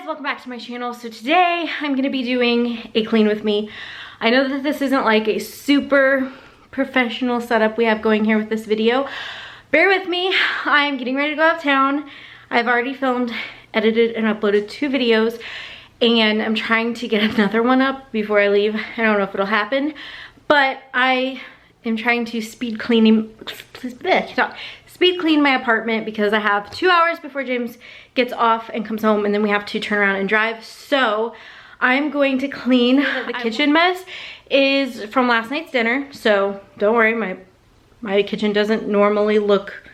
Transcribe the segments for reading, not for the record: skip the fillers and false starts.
guys, welcome back to my channel. So today I'm gonna be doing a clean with me. I know that this isn't like a super professional setup we have going here with this video. Bear with me, I'm getting ready to go out of town. I've already filmed, edited, and uploaded 2 videos, and I'm trying to get another one up before I leave. I don't know if it'll happen, but I am trying to speed clean my apartment because I have 2 hours before James gets off and comes home, and then we have to turn around and drive. So I'm going to clean. The kitchen mess is from last night's dinner, so don't worry, my kitchen doesn't normally look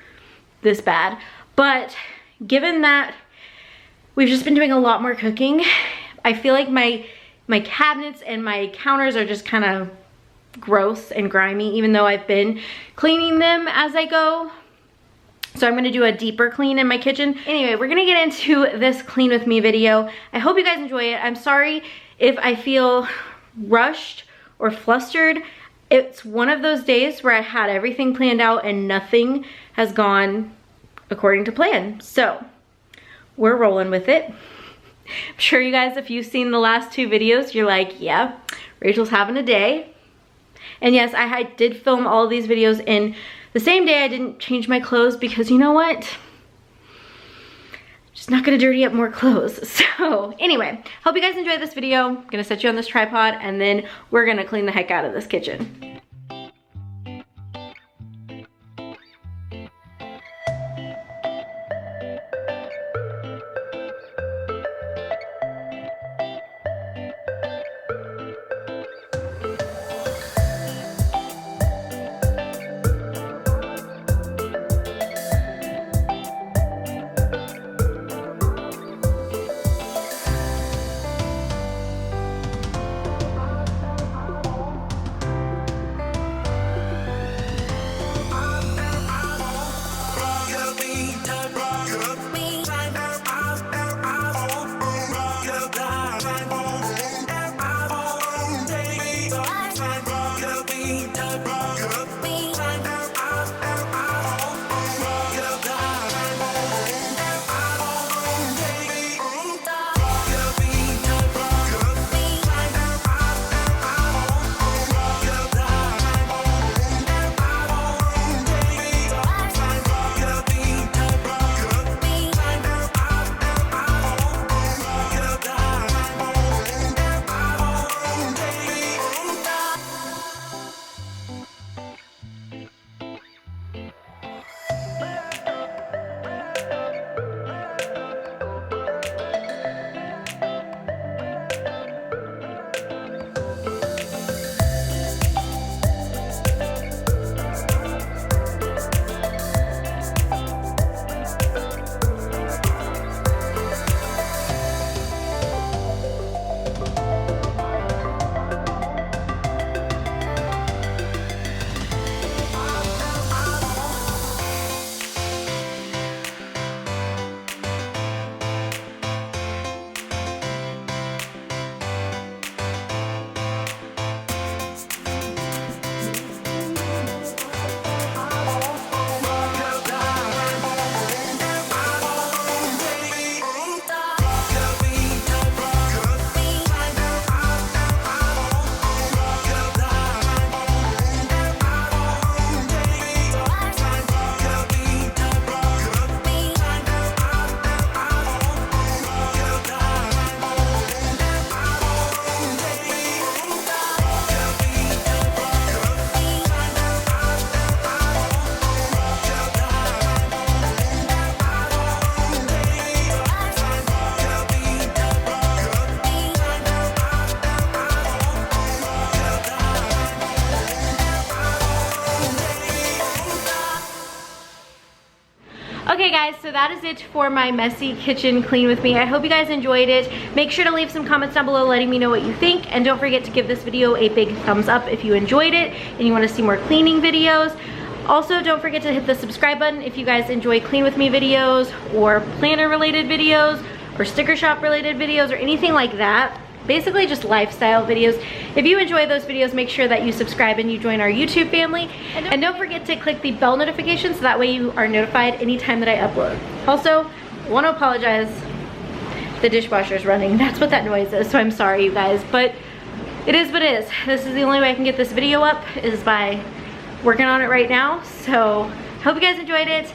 this bad. But given that we've just been doing a lot more cooking, I feel like my cabinets and my counters are just kind of gross and grimy, even though I've been cleaning them as I go. So I'm gonna do a deeper clean in my kitchen. Anyway, we're gonna get into this clean with me video. I hope you guys enjoy it. I'm sorry if I feel rushed or flustered. It's one of those days where I had everything planned out and nothing has gone according to plan. So we're rolling with it. I'm sure you guys, if you've seen the last 2 videos, you're like, yeah, Rachel's having a day. And yes, I did film all of these videos in the same day. I didn't change my clothes because you know what? Just not gonna dirty up more clothes. So anyway, hope you guys enjoyed this video. I'm gonna set you on this tripod and then we're gonna clean the heck out of this kitchen. Okay guys, so that is it for my messy kitchen clean with me. I hope you guys enjoyed it. Make sure to leave some comments down below letting me know what you think, and don't forget to give this video a big thumbs up if you enjoyed it and you want to see more cleaning videos. Also, don't forget to hit the subscribe button if you guys enjoy clean with me videos or planner related videos or sticker shop related videos or anything like that. Basically just lifestyle videos. If you enjoy those videos, make sure that you subscribe and you join our YouTube family. And don't forget to click the bell notification so that way you are notified anytime that I upload. Also, I want to apologize the dishwasher's running. That's what that noise is, so I'm sorry you guys, but it is what it is. This is the only way I can get this video up, is by working on it right now. So hope you guys enjoyed it,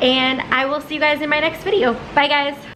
and I will see you guys in my next video. Bye guys.